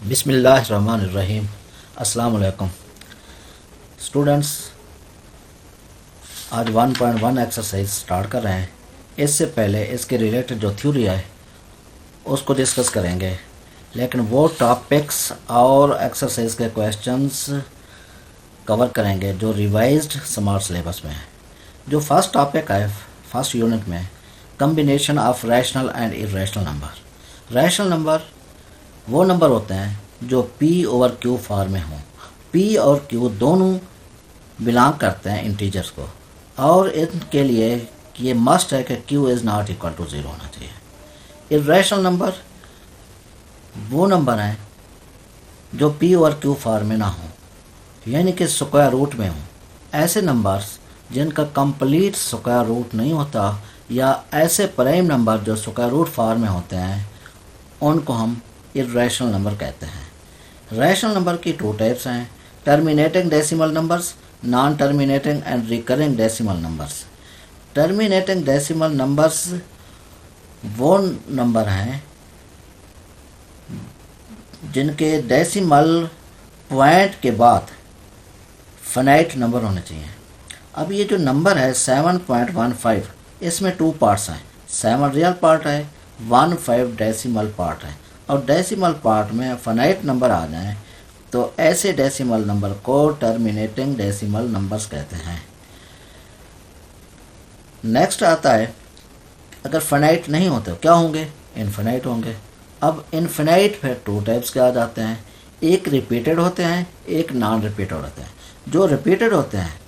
बिस्मिल्लाहिर्रहमानिर्रहीम। अस्सलाम वालेकुम स्टूडेंट्स। आज 1.1 एक्सरसाइज स्टार्ट कर रहे हैं। इससे पहले इसके रिलेटेड जो थ्योरी है उसको डिस्कस करेंगे, लेकिन वो टॉपिक्स और एक्सरसाइज के क्वेश्चंस कवर करेंगे जो रिवाइज्ड स्मार्ट सिलेबस में है। जो फर्स्ट टॉपिक है फर्स्ट यूनिट में, combination of rational and irrational number. Rational number वो नंबर होते हैं जो P ओवर Q फॉर्म में हों। P और Q दोनों बिलोंग करते हैं इंटीजर्स को, और इनके लिए ये मस्ट है कि Q is not equal to 0 होना चाहिए। इर्रेशनल नंबर वो नंबर हैं जो P और Q फॉर्म में ना हों, यानी कि स्क्वायर रूट में हों। ऐसे नंबर्स जिनका कंप्लीट स्क्वायर रूट नहीं होता, या ऐसे प्राइम नंबर जो स्क्वायर रूट फॉर्म में होते हैं, उनको हम इर्रेशनल नंबर कहते हैं। रैशनल नंबर की टू टाइप्स हैं, terminating decimal numbers, non terminating and recurring decimal numbers. Terminating decimal numbers वो नंबर हैं जिनके डेसिमल पॉइंट के बाद फाइनाइट नंबर होने चाहिए। अब ये जो नंबर है 7.15, इसमें टू पार्ट्स हैं, 7 रियल पार्ट है, 15 डेसिमल पार्ट है। और डेसिमल पार्ट में फाइनाइट नंबर आ जाएं तो ऐसे डेसिमल नंबर को टर्मिनेटिंग डेसिमल नंबर्स कहते हैं। नेक्स्ट आता है, अगर फाइनाइट नहीं होते क्या होंगे? इनफाइनाइट होंगे। अब इनफाइनाइट फिर टू टाइप्स के आ जाते हैं, एक रिपीटेड होते हैं, एक नॉन रिपीटेड होते हैं। जो रिपीटेड होते हैं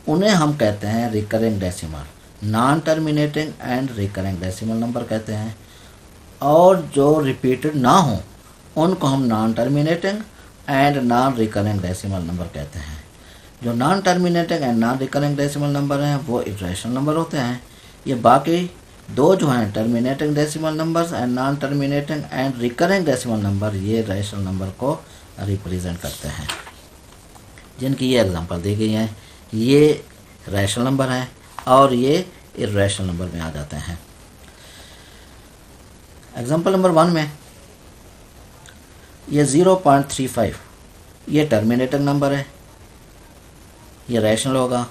उन्हें हम कहते हैं recurring decimal, non terminating and recurring decimal number कहते हैं। और जो रिपीटेड ना हो उनको हम non terminating and non recurring decimal number कहते हैं। जो non terminating and non recurring decimal number हैं वो इर्रेशनल नंबर होते हैं। ये बाकी दो जो हैं terminating decimal numbers and non terminating and recurring decimal number, ये रैशनल नंबर को रिप्रेजेंट करते हैं। जिनकी ये एग्जांपल दी गई हैं, ये रैशनल नंबर हैं और ये इर्रेशनल नंबर में आ जाते हैं। एग्जाम्पल नंबर 1 में ये 0.35 ये टर्मिनेटिंग नंबर है, ये रैशनल होगा।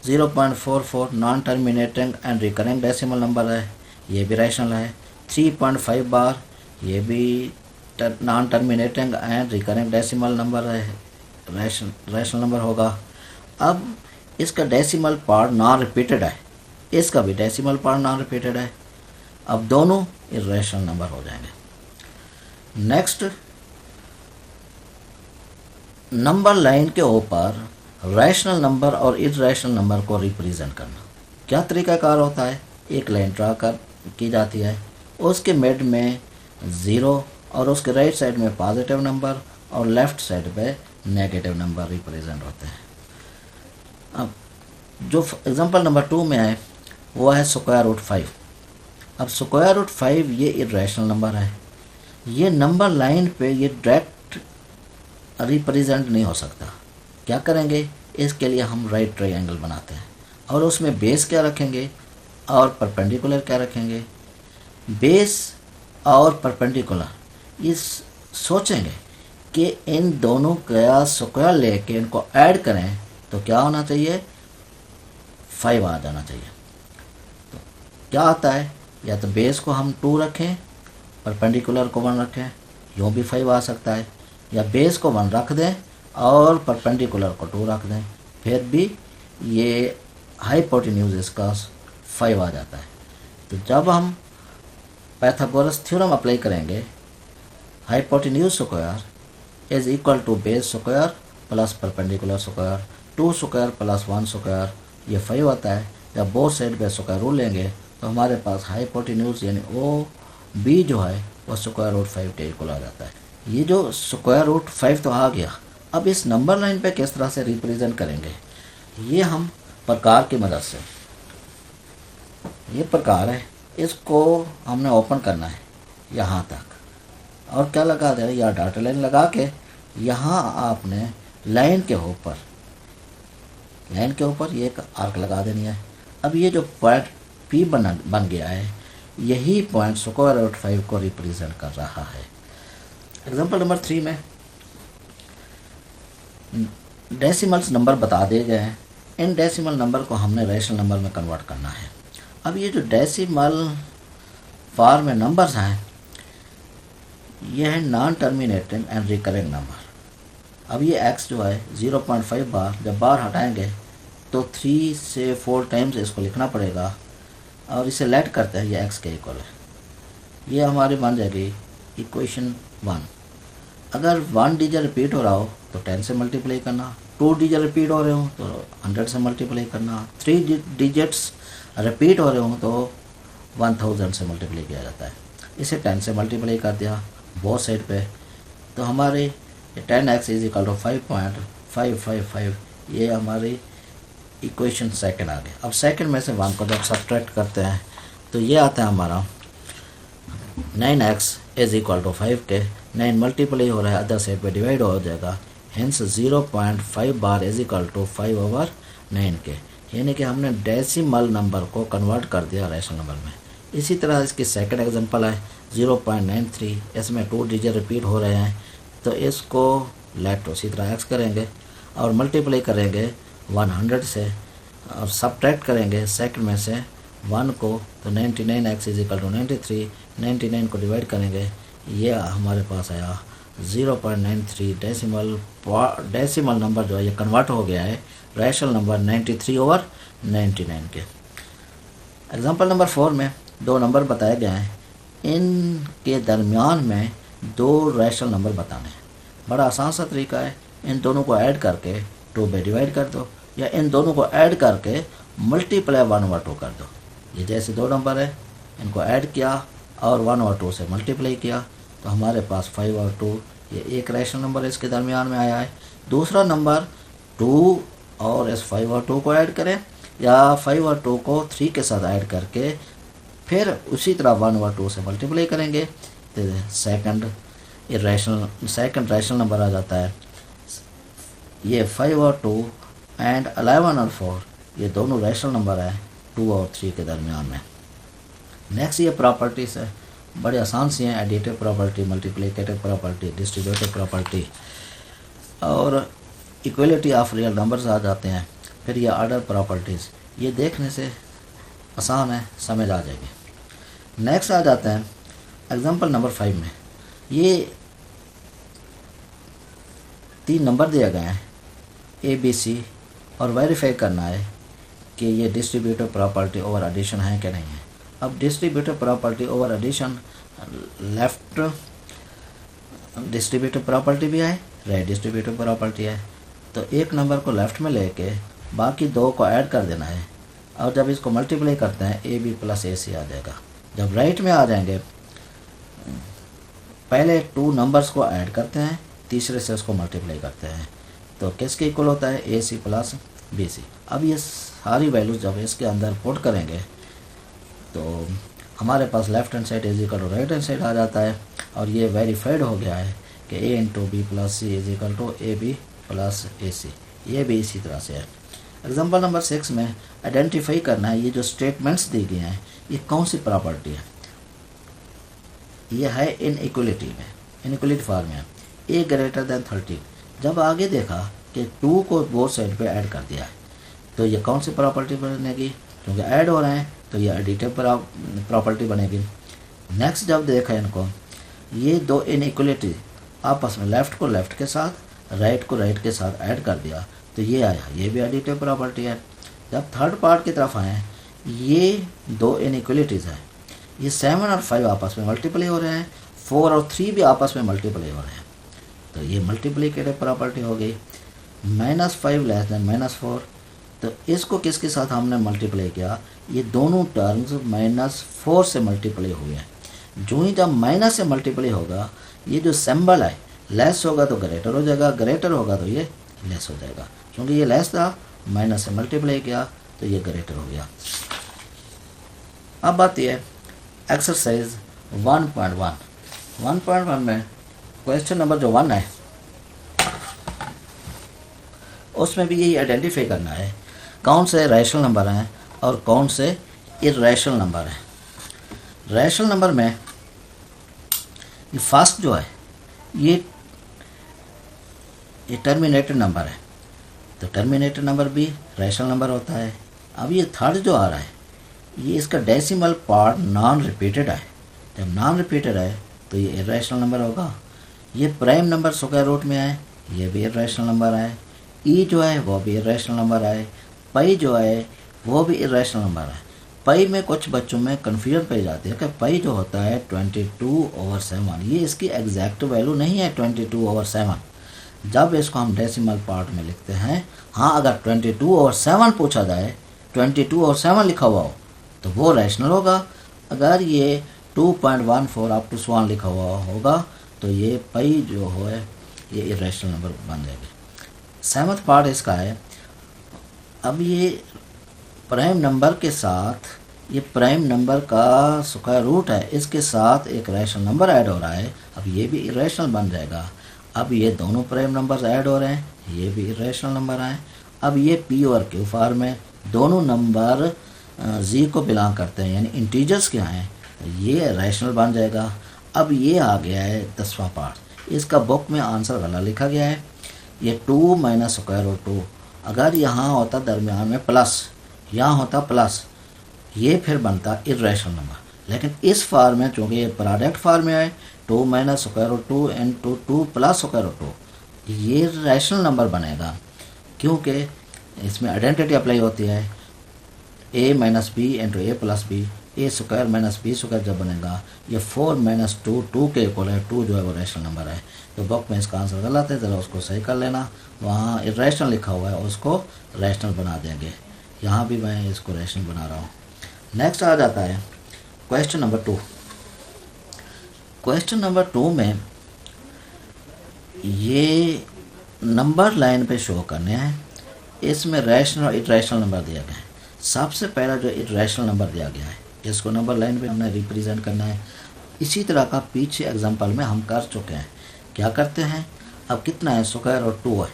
0.44 non terminating and recurring decimal number है, ये भी रैशनल है। 3.5 बार ये भी non terminating and recurring decimal number है, रैशनल नंबर होगा। अब इसका डेसिमल पार्ट नॉन रिपीटेड है, इसका भी डेसिमल पार्ट नॉन रिपीटेड है। अब दोनों इर्रेशनल नंबर हो जाएंगे। नेक्स्ट, नंबर लाइन के ऊपर रैशनल नंबर और इर्रेशनल नंबर को रिप्रेजेंट करना क्या तरीकाकार होता है? एक लाइन ड्रा कर की जाती है, उसके मिड में 0 और उसके राइट साइड में पॉजिटिव नंबर और लेफ्ट साइड पे नेगेटिव नंबर रिप्रेजेंट होते हैं। अब जो एग्जांपल नंबर 2 में है वो है स्क्वायर रूट 5। अब स्क्वायर रूट 5 ये इर्रेशनल नंबर है, ये नंबर लाइन पे ये डायरेक्ट रिप्रेजेंट नहीं हो सकता। क्या करेंगे? इसके लिए हम राइट ट्रायंगल बनाते हैं और उसमें बेस क्या रखेंगे और परपेंडिकुलर क्या रखेंगे। बेस और परपेंडिकुलर इस सोचेंगे कि इन दोनों का स्क्वायर लेके इनको ऐड करें तो क्या होना चाहिए? 5 आ जाना चाहिए। तो क्या आता है? या तो बेस को हम 2 रखें, परपेंडिकुलर को 1 रखें, यूँ भी 5 आ सकता है। या बेस को 1 रख दें और परपेंडिकुलर को 2 रख दें, फिर भी ये हाइपोटेन्यूज इसका 5 आ जाता है। तो जब हम पाइथागोरस थ्योरम अप्लाई करेंगे, hypotenuse square is equal to base square plus perpendicular square, 2 square plus 1 square, ये 5 आता है। जब बोथ साइड पे स्क्वायर रूल लेंगे तो हमारे पास हाइपोटेन्यूज यानी ओ बी जो है वो स्क्वायर रूट 5 के इक्वल आ जाता है। ये जो स्क्वायर रूट 5 तो आ गया, अब इस नंबर लाइन पे किस तरह से रिप्रेजेंट करेंगे? ये हम प्रकार की मदद से, ये प्रकार है, इसको हमने ओपन करना है यहाँ तक, और क्या लगा दे, या डाटा लाइन लगा के यहाँ आपने लाइन के ऊपर ये एक आर्क लगा देनी है। अब ये जो पॉइंट P बन गया है, यही पॉइंट स्क्वायर रूट 5 को रिप्रेजेंट कर रहा है। एग्जाम्पल नंबर 3 में डेसिमल्स नंबर बता दिए गए हैं। इन डेसिमल नंबर को हमने रैशनल नंबर में कन्वर्ट करना है। अब ये जो डेसिमल फॉर्म में नंबर्स हैं, ये है non terminating and recurring number. अब ये x जो है 0.5 बार, जब बार हटाएंगे तो 3 से 4 टाइम्स इसको लिखना पड़ेगा और इसे लेट करते हैं, ये x के इक्वल है। ये हमारी बन जाएगी इक्वेशन 1। अगर 1 डिजिट रिपीट हो रहा हो तो 10 से मल्टीप्लाई करना, 2 डिजिट रिपीट हो रहे हो तो 100 से मल्टीप्लाई करना, 3 डिजिट्स रिपीट हो रहे हो तो 1000 से मल्टीप्लाई किया जाता है। इसे 10 से मल्टीप्लाई कर दिया बोथ साइड पे, तो हमारे 10x इज इक्वल टू 5.555, ये हमारी इक्वेशन सेकंड आ गया। अब सेकंड में से 1 को जब सब्ट्रैक्ट करते हैं तो ये आता है हमारा 9x इज इक्वल टू 5 के 9 मल्टीप्लाई हो रहा है, अदर साइड पे डिवाइड हो जाएगा, hence 0.5 bar is equal to 5/9 के, यानी कि हमने डेसिमल नंबर को कन्वर्ट कर दिया रैशनल नंबर में। इसी तरह इसकी सेकंड एग्जांपल है 0.93, इसमें 2 डिजिट रिपीट हो रहे हैं तो इसको लेफ्ट उसी तरह x करेंगे और मल्टीप्लाई करेंगे 100 से और सब्ट्रैक्ट करेंगे सेकंड में से 1 को, तो 99x इज इक्वल टू 93, 99 को डिवाइड करेंगे, ये हमारे पास आया 0.93 डेसिमल नंबर जो है ये कन्वर्ट हो गया है रैशनल नंबर 93/99 के। एग्जांपल नंबर 4 में 2 नंबर बताए गए हैं, इनके दरमियान में 2 रैशनल नंबर बताने हैं। बड़ा आसान सा तरीका है, इन दोनों को ऐड करके 2 पे डिवाइड कर दो, या इन दोनों को ऐड करके मल्टीप्लाई 1/2 कर दो। ये जैसे 2 नंबर है, इनको ऐड किया और 1/2 से मल्टीप्लाई किया तो हमारे पास 5/2, ये एक रैशनल नंबर इसके दरमियान में आया है। दूसरा नंबर 2 और इस 5/2 को ऐड करें या 5/2 को 3 के साथ ऐड करके फिर उसी तरह 1/2 से मल्टीप्लाई करेंगे तो सेकंड रैशनल नंबर आ जाता है। ये 5/2 एंड 11 और 4 ये दोनों रैशनल नंबर है 2 और 3 के दरमियान में। नेक्स्ट ये प्रॉपर्टीज है, बड़े आसान सी हैं, additive property, multiplicative property, distributive property और इक्वलिटी ऑफ रियल नंबर्स आ जाते हैं। फिर ये ऑर्डर प्रॉपर्टीज़, ये देखने से आसान है, समझ आ जाएगी। नेक्स्ट आ जाते हैं एग्जांपल नंबर 5 में, ये 3 नंबर दिए गए हैं ABC और वेरीफाई करना है कि ये डिस्ट्रीब्यूटिव प्रॉपर्टी ओवर एडिशन है कि नहीं है। अब distributive property over addition left distributive property भी है, राइट डिस्ट्रीब्यूटिव प्रॉपर्टी है, तो एक नंबर को लेफ्ट में लेके बाकी 2 को ऐड कर देना है और जब इसको मल्टीप्लाई करते हैं AB + AC आ जाएगा। जब राइट में आ जाएंगे पहले 2 नंबर्स को ऐड करते हैं, तीसरे से उसको मल्टीप्लाई करते हैं तो किसके इक्वल होता है AC + BC। अब ये सारी वैल्यूज जब इसके अंदर पुट करेंगे तो हमारे पास left hand side is equal to right hand side आ जाता है और ये वेरीफाइड हो गया है कि A × B + C is equal to AB + AC। ये भी इसी तरह से है। एग्जाम्पल नंबर 6 में आइडेंटिफाई करना है ये जो स्टेटमेंट्स दी गई हैं ये कौन सी प्रॉपर्टी है। ये है इनइक्वलिटी में, इनइक्वलिटी फॉर्म में A > 13। जब आगे देखा कि 2 को बोथ साइड पे ऐड कर दिया है तो ये कौन सी प्रॉपर्टी बनेगी, क्योंकि ऐड हो रहे हैं तो ये एडिटिव प्रॉपर्टी बनेगी। नेक्स्ट जब देखा इनको, ये 2 इनइक्वलिटी आपस में लेफ़्ट को लेफ़्ट के साथ राइट को राइट के साथ ऐड कर दिया तो ये आया, ये भी एडिटिव प्रॉपर्टी है। जब थर्ड पार्ट की तरफ आए, ये 2 इनइक्वलिटीज़ हैं, ये 7 और 5 आपस में मल्टीप्लाई हो रहे हैं, 4 और 3 भी आपस में मल्टीप्लाई हो रहे हैं तो ये मल्टीप्लिकेटिव प्रॉपर्टी हो गई। -5 < -4, तो इसको किसके साथ हमने मल्टीप्लाई किया, ये दोनों टर्म्स -4 से मल्टीप्लाई हुए हैं। जो ही जब माइनस से मल्टीप्लाई होगा ये जो सिंबल है लेस होगा तो ग्रेटर हो जाएगा, ग्रेटर होगा तो ये लेस हो जाएगा, क्योंकि ये लेस था माइनस से मल्टीप्लाई किया तो ये ग्रेटर हो गया। अब बात ये एक्सरसाइज 1.1 में क्वेश्चन नंबर जो 1 है उसमें भी यही आइडेंटिफाई करना है कौन से रैशनल नंबर हैं और कौन से इर्रेशनल नंबर हैं। रैशनल नंबर में ये फर्स्ट जो है ये टर्मिनेटेड नंबर है, तो टर्मिनेटेड नंबर भी रैशनल नंबर होता है। अब ये थर्ड जो आ रहा है, ये इसका डेसिमल पार्ट नॉन रिपीटेड है। जब नॉन रिपीटेड है तो ये इरेशनल नंबर होगा। ये प्राइम नंबर स्क्वायर रूट में है, ये भी इरेशनल नंबर है। ई जो है वो भी इरेशनल नंबर है। पाई जो है वो भी इरेशनल नंबर है। पाई में कुछ बच्चों में कन्फ्यूजन पाई जाती है कि पाई जो होता है 22/7, ये इसकी एग्जैक्ट वैल्यू नहीं है 22/7। जब इसको हम डेसिमल पार्ट में लिखते हैं, हाँ अगर 22/7 पूछा जाए, 22/7 लिखा हुआ हो तो वो रैशनल होगा। अगर ये 2.14 अप टू 1 लिखा हुआ होगा तो ये पाई जो है ये इरेशनल नंबर बन जाएगी। सेवंथ पार्ट इसका है, अब ये प्राइम नंबर के साथ, ये प्राइम नंबर का स्क्वायर रूट है, इसके साथ एक रैशनल नंबर ऐड हो रहा है। अब ये भी इरेशनल बन जाएगा। अब ये दोनों प्राइम नंबर्स ऐड हो रहे हैं, ये भी इरेशनल नंबर हैं। अब ये पी और क्यू फॉर्म में दोनों नंबर जी को बिलोंग करते हैं, यानी इंटीजर्स क्या हैं, ये रैशनल बन जाएगा। अब ये आ गया है 10वां पार्ट। इसका बुक में आंसर गलत लिखा गया है। ये 2 माइनस स्क्वायर रूट 2, अगर यहाँ होता दरमियान में प्लस, यहाँ होता प्लस, ये फिर बनता इरेशनल नंबर। लेकिन इस फॉर्म में चूँकि ये प्रोडक्ट फॉर्म में है, 2 minus square root 2 into 2 plus square root 2, ये रैशनल नंबर बनेगा क्योंकि इसमें आइडेंटिटी अप्लाई होती है। a minus B into A plus B, A square minus B square जब बनेगा, ये 4 माइनस 2 के इक्वल है। 2 जो है वो रैशनल नंबर है। तो बुक में इसका आंसर गलत है, ज़रा उसको सही कर लेना। वहाँ इरेशनल लिखा हुआ है, उसको रैशनल बना देंगे। यहाँ भी मैं इसको रैशनल बना रहा हूँ। नेक्स्ट आ जाता है क्वेश्चन नंबर 2। क्वेश्चन नंबर 2 में ये नंबर लाइन पे शो करने हैं। इसमें रैशनल और इरेशनल नंबर दिया गया है। सबसे पहला जो इरेशनल नंबर दिया गया है, इसको नंबर लाइन पे हमने रिप्रेजेंट करना है। इसी तरह का पीछे एग्जांपल में हम कर चुके हैं। क्या करते हैं, अब कितना है, स्क्वायर और 2 है।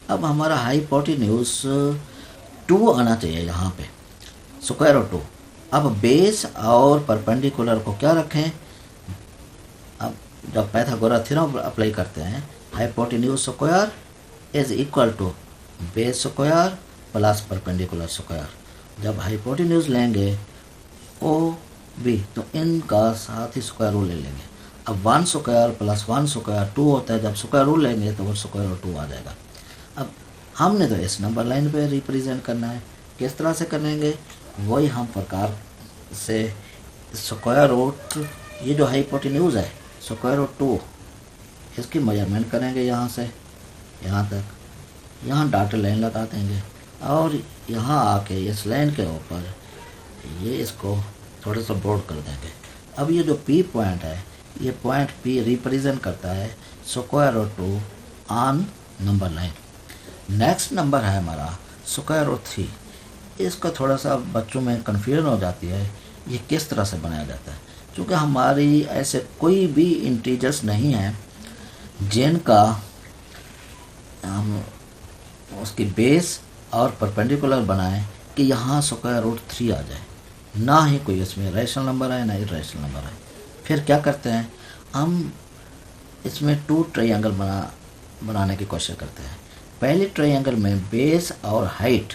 अब हमारा हाइपोटेन्यूज 2 आना चाहिए यहाँ पे, स्क्वायर और 2। अब बेस और परपेंडिकुलर को क्या रखें, अब जब पाइथागोरस थ्योरम अप्लाई करते हैं, hypotenuse square is equal to base square plus perpendicular square. जब हाइपोटेन्यूज लेंगे ओ बी तो इनका साथ ही स्क्वायर रूट ले लेंगे। अब 1 स्क्वायर प्लस 1 स्क्वायर 2 होता है, जब स्क्वायर रूट लेंगे तो वो स्क्वायर रूट 2 आ जाएगा। अब हमने तो इस नंबर लाइन पे रिप्रेजेंट करना है। किस तरह से करेंगे, वही हम प्रकार से स्क्वायर रूट, ये जो हाइपोटेन्यूज है स्क्वायर रूट 2, इसकी मेजरमेंट करेंगे यहाँ से यहाँ तक। यहाँ डॉटेड लाइन लगा देंगे और यहाँ आके इस लाइन के ऊपर ये इसको थोड़ा सा ब्रॉड कर देंगे। अब ये जो पी पॉइंट है, ये पॉइंट पी रिप्रेजेंट करता है square root 2 on number line. Next number है हमारा स्क्वायर रूट 3। इसका थोड़ा सा बच्चों में कन्फ्यूजन हो जाती है, ये किस तरह से बनाया जाता है। क्योंकि हमारी ऐसे कोई भी इंटीजर्स नहीं है जिनका हम उसकी बेस और परपेंडिकुलर बनाएं कि यहाँ स्क्वायर रूट 3 आ जाए। ना ही कोई इसमें रैशनल नंबर है, ना ही इरेशनल नंबर है। फिर क्या करते हैं, हम इसमें 2 ट्रायंगल बनाने की कोशिश करते हैं। पहले ट्रायंगल में बेस और हाइट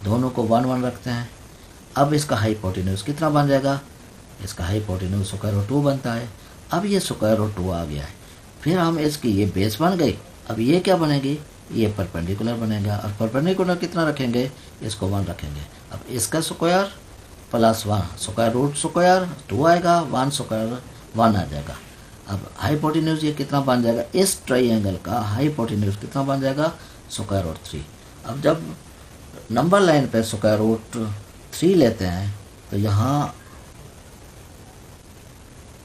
दोनों को 1 1 रखते हैं। अब इसका हाइपोटेन्यूज कितना बन जाएगा, इसका हाइपोटेन्यूज स्क्वायर रूट 2 बनता है। अब ये स्क्वायर रूट 2 आ गया है। फिर हम इसकी ये बेस बन गई। अब ये क्या बनेगी, ये परपेंडिकुलर बनेगा। और परपेंडिकुलर कितना रखेंगे, इसको 1 रखेंगे। अब इसका square plus 1 square root square 2 आएगा, 1 स्क्वायर 1 आ जाएगा। अब हाइपोटेन्यूज ये कितना बन जाएगा, इस ट्रायंगल का हाइपोटेन्यूज कितना बन जाएगा, स्क्वायर रूट 3। अब जब नंबर लाइन पे स्क्वायर रूट 3 लेते हैं तो यहाँ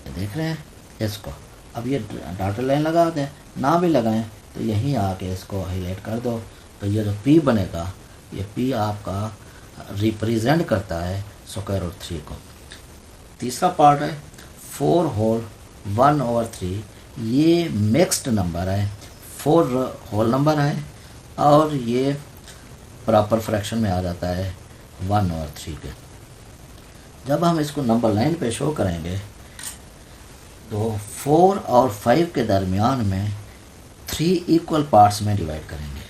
देख रहे हैं इसको। अब ये डॉटेड लाइन लगा दें, ना भी लगाएं तो यहीं आके इसको हाईलाइट कर दो। तो ये जो P बनेगा, ये P आपका रिप्रेजेंट करता है स्क्वायर रूट 3 को। तीसरा पार्ट है 4 होल 1/3। ये मिक्स्ड नंबर है, 4 होल नंबर है और ये प्रॉपर फ्रैक्शन में आ जाता है 1/3 के। जब हम इसको नंबर लाइन पे शो करेंगे तो 4 और 5 के दरमियान में 3 इक्वल पार्ट्स में डिवाइड करेंगे।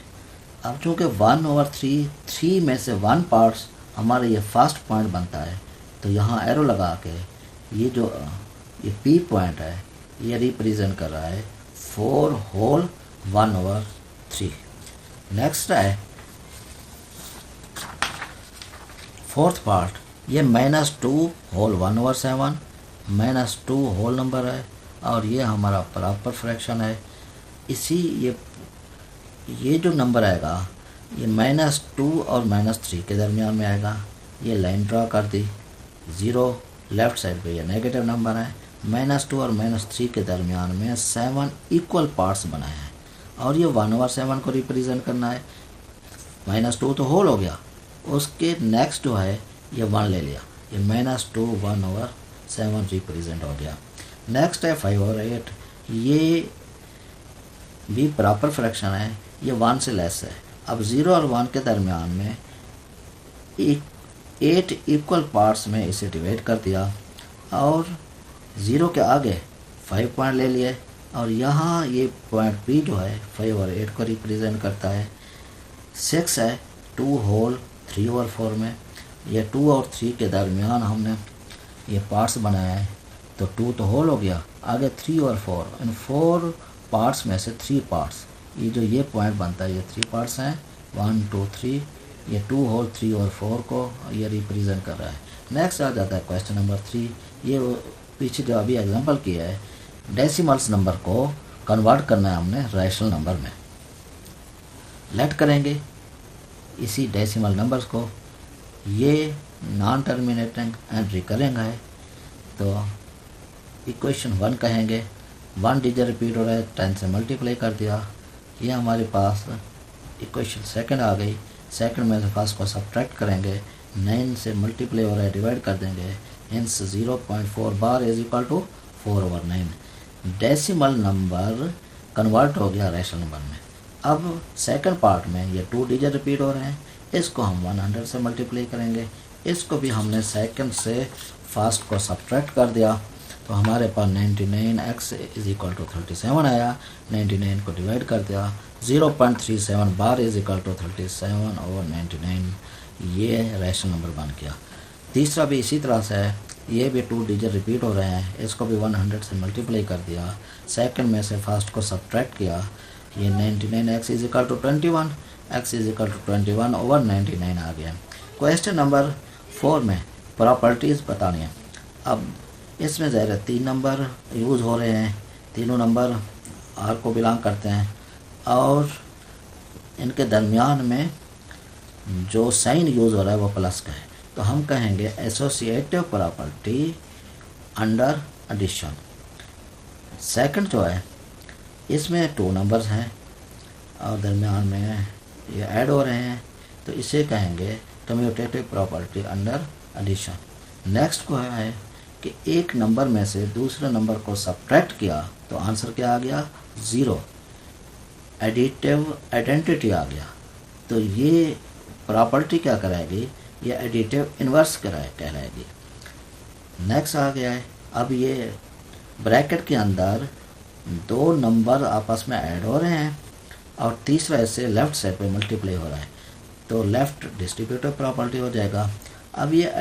अब चूँकि 1/3 3 में से 1 पार्ट्स हमारा ये फर्स्ट पॉइंट बनता है, तो यहाँ एरो लगा के ये जो ये पी पॉइंट है ये रिप्रेजेंट कर रहा है 4 होल 1/3। नेक्स्ट है फोर्थ पार्ट, ये -2 होल 1/7 -2 होल नंबर है और ये हमारा प्रॉपर फ्रैक्शन है। इसी ये जो नंबर आएगा ये -2 और -3 के दरमियान में आएगा। ये लाइन ड्रा कर दी, 0 लेफ़्ट साइड पे ये नेगेटिव नंबर है। -2 और -3 के दरमियान में 7 इक्वल पार्ट्स बनाए हैं और ये 1/7 को रिप्रेजेंट करना है। -2 तो होल हो गया, उसके नेक्स्ट जो है ये 1 ले लिया, ये -2 1/7 रिप्रेजेंट हो गया। नेक्स्ट है 5 और 8, ये भी प्रॉपर फ्रैक्शन है, ये 1 से लेस है। अब 0 और 1 के दरमियान में 8 इक्वल पार्ट्स में इसे डिवाइड कर दिया और 0 के आगे 5 पॉइंट ले लिए और यहाँ ये पॉइंट P जो है 5 और 8 को रिप्रेजेंट करता है। 6 है 2 होल 3/4 में, ये 2 और 3 के दरमियान हमने ये पार्ट्स बनाया है, तो 2 तो होल हो गया, आगे 3 और 4, इन 4 पार्ट्स में से 3 पार्ट्स, ये जो ये पॉइंट बनता है ये 3 पार्ट्स हैं, 1 2 3, ये 2 होल 3 और 4 को ये रिप्रेजेंट कर रहा है। नेक्स्ट आ जाता है क्वेश्चन नंबर 3, ये पीछे जो अभी एग्जांपल किया है, डेसिमल्स नंबर को कन्वर्ट करना है हमने रैशनल नंबर में। लेट करेंगे इसी डेसिमल नंबर्स को, ये नॉन टर्मिनेटिंग एंड रिकरिंग है, तो इक्वेशन 1 कहेंगे। 1 डिजिट रिपीट हो रहा है, 10 से मल्टीप्लाई कर दिया, ये हमारे पास इक्वेशन सेकंड आ गई। सेकंड में से फर्स्ट को सब्ट्रैक्ट करेंगे, 9 से मल्टीप्लाई हो रहा है डिवाइड कर देंगे, hence 0.4 bar is equal to 4/9। Decimal number convert हो गया रैशनल नंबर में। अब सेकंड पार्ट में ये 2 डिजिट रिपीट हो रहे हैं, इसको हम 100 से मल्टीप्लाई करेंगे, इसको भी हमने सेकंड से फर्स्ट को सब्ट्रैक्ट कर दिया, तो हमारे पास 99x इज इक्वल टू 37 आया। 99 को डिवाइड कर दिया, 0.37 बार इज इक्वल टू 37/99, ये रैशनल नंबर बन गया। तीसरा भी इसी तरह से है, ये भी 2 डिजिट रिपीट हो रहे हैं, इसको भी 100 से मल्टीप्लाई कर दिया, सेकंड में से फर्स्ट को सब्ट्रैक्ट किया, ये 99x is equal to 21, x is equal to 21/99 आ गया। क्वेश्चन नंबर 4 में प्रॉपर्टीज़ बतानी है। अब इसमें ज़ाहिर 3 नंबर यूज़ हो रहे हैं, तीनों नंबर R को बिलोंग करते हैं और इनके दरमियान में जो साइन यूज़ हो रहा है वो प्लस का है, तो हम कहेंगे associative property under addition. Second जो है इसमें 2 नंबर्स हैं और दरमियान में ये ऐड हो रहे हैं, तो इसे कहेंगे commutative property under addition. Next को है कि एक नंबर में से दूसरे नंबर को सब्ट्रैक्ट किया तो आंसर क्या आ गया 0, एडिटिव आइडेंटिटी आ गया, तो ये प्रॉपर्टी क्या कराएगी, ये एडिटिव इन्वर्स कहलाएगी। नेक्स्ट आ गया है, अब ये ब्रैकेट के अंदर 2 नंबर आपस में ऐड हो रहे हैं और तीसरा इससे लेफ़्ट साइड पे मल्टीप्लाई हो रहा है, तो लेफ़्ट डिस्ट्रीब्यूटिव प्रॉपर्टी हो जाएगा। अब ये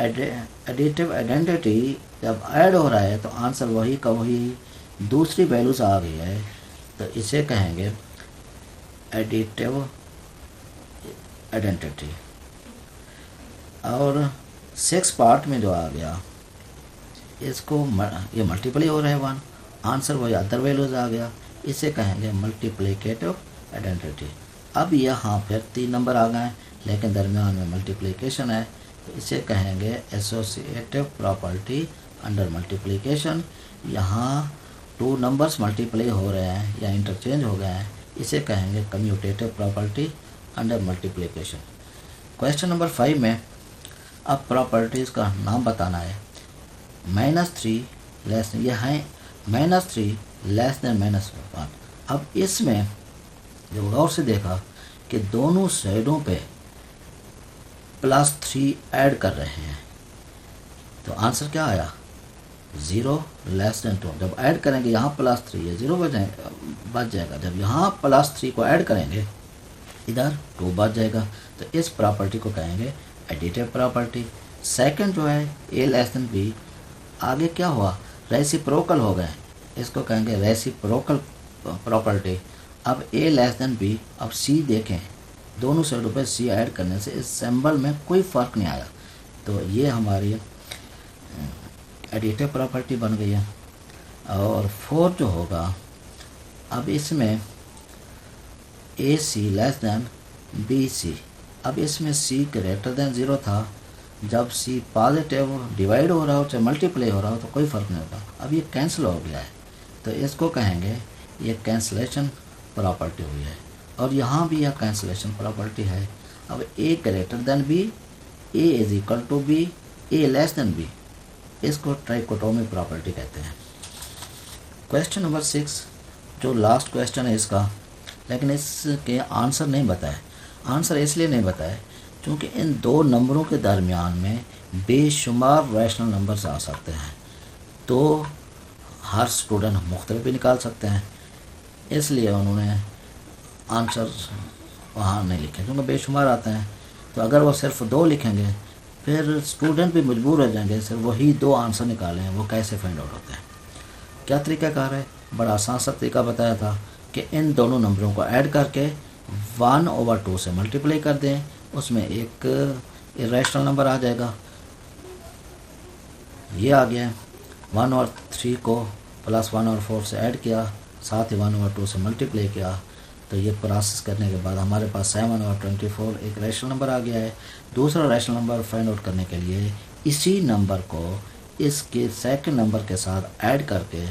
एडिटिव आइडेंटिटी जब ऐड हो रहा है तो आंसर वही का वही दूसरी वैल्यूज आ गई है, तो इसे कहेंगे एडिटिव आइडेंटिटी। और 6 पार्ट में जो आ गया इसको ये मल्टीप्लाई हो रहा है 1, आंसर वही अदर वैल्यूज आ गया, इसे कहेंगे मल्टीप्लिकेटिव आइडेंटिटी। अब यहाँ फिर 3 नंबर आ गए लेकिन दरमियान में मल्टीप्लिकेशन है, तो इसे कहेंगे एसोसिएटिव प्रॉपर्टी अंडर मल्टीप्लिकेशन। यहाँ 2 नंबर्स मल्टीप्लाई हो रहे हैं या इंटरचेंज हो गए हैं, इसे कहेंगे commutative property under multiplication. Question number 5 में अब प्रॉपर्टीज़ का नाम बताना है। -3 लेस, ये है -3 लेस देन -1। अब इसमें जो गौर से देखा कि दोनों साइडों पे +3 ऐड कर रहे हैं, तो आंसर क्या आया 0 लेस देन 2। जब ऐड करेंगे यहाँ +3 है, 0 बच जाएगा। जब यहाँ +3 को ऐड करेंगे इधर 2 बच जाएगा। तो इस प्रॉपर्टी को कहेंगे एडिटिव प्रॉपर्टी। सेकंड जो है a लेस देन b, आगे क्या हुआ, रेसिप्रोकल हो गए, इसको कहेंगे रेसिप्रोकल प्रॉपर्टी। अब a लेस देन b, अब c देखें, दोनों साइडों पे c ऐड करने से इस सिंबल में कोई फ़र्क नहीं आया। तो ये हमारी एडिटिव प्रॉपर्टी बन गई है। और 4 जो होगा, अब इसमें AC लेस दैन BC, अब इसमें C ग्रेटर दैन 0 था। जब C पॉजिटिव डिवाइड हो रहा हो चाहे मल्टीप्लाई हो रहा हो तो कोई फ़र्क नहीं होता। अब ये कैंसिल हो गया है, तो इसको कहेंगे ये कैंसिलेशन प्रॉपर्टी हुई है। और यहाँ भी यह कैंसिलेशन प्रॉपर्टी है। अब A greater than B, A is equal to B, A less than B, इसको ट्राइकोटोमी प्रॉपर्टी कहते हैं। क्वेश्चन नंबर 6 जो लास्ट क्वेश्चन है इसका, लेकिन इसके आंसर नहीं बताए। आंसर इसलिए नहीं बताए क्योंकि इन दो नंबरों के दरमियान में बेशुमार रैशनल नंबर्स आ सकते हैं, तो हर स्टूडेंट मुख्तलिफ भी निकाल सकते हैं, इसलिए उन्होंने आंसर वहाँ नहीं लिखे क्योंकि बेशुमार आते हैं। तो अगर वो सिर्फ 2 लिखेंगे फिर स्टूडेंट भी मजबूर हो जाएंगे सिर्फ वही 2 आंसर निकालें, वो कैसे फाइंड आउट होते हैं। क्या तरीक़ाकार है, बड़ा आसान सा तरीका बताया था कि इन दोनों नंबरों को ऐड करके 1/2 से मल्टीप्लाई कर दें, उसमें एक इरेशनल नंबर आ जाएगा। ये आ गया। 1/3 को +1/4 से ऐड किया, साथ ही 1/2 से मल्टीप्लाई किया, तो ये प्रोसेस करने के बाद हमारे पास 7/24 एक रैशनल नंबर आ गया है। दूसरा रैशनल नंबर फाइंड आउट करने के लिए इसी नंबर को इसके सेकंड नंबर के साथ ऐड करके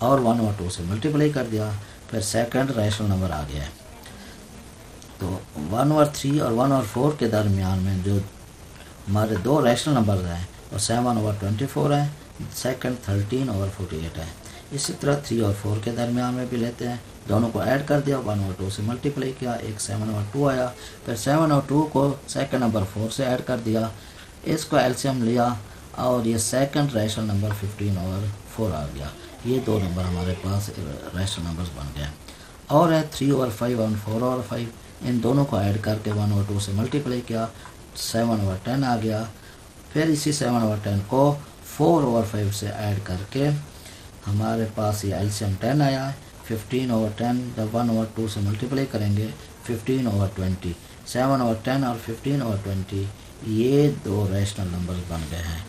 और 1/2 से मल्टीप्लाई कर दिया, फिर सेकंड रैशनल नंबर आ गया है। तो 1/3 और 1/4 के दरमियान में जो हमारे 2 रैशनल नंबर हैं और 7/24 है, सेकंड 13/48 है। इसी तरह 3 और 4 के दरमियान में भी लेते हैं, दोनों को ऐड कर दिया, 1/2 से मल्टीप्लाई किया, एक 7/2 आया, फिर 7/2 को सेकंड नंबर 4 से ऐड कर दिया, इसको एलसीएम लिया और ये सेकंड रैशनल नंबर 15/4 आ गया। ये 2 नंबर हमारे पास रैशनल नंबर्स बन गए। और है 3/5 और 4/5, इन दोनों को ऐड करके 1/2 से मल्टीप्लाई किया, 7/10 आ गया। फिर इसी 7/10 को 4/5 से ऐड करके हमारे पास ये एलसीएम 10 आया है। 15/10 जब 1/2 से मल्टीप्लाई करेंगे 15/20, 7/10 और 15/20 ये 2 रैशनल नंबर्स बन गए हैं।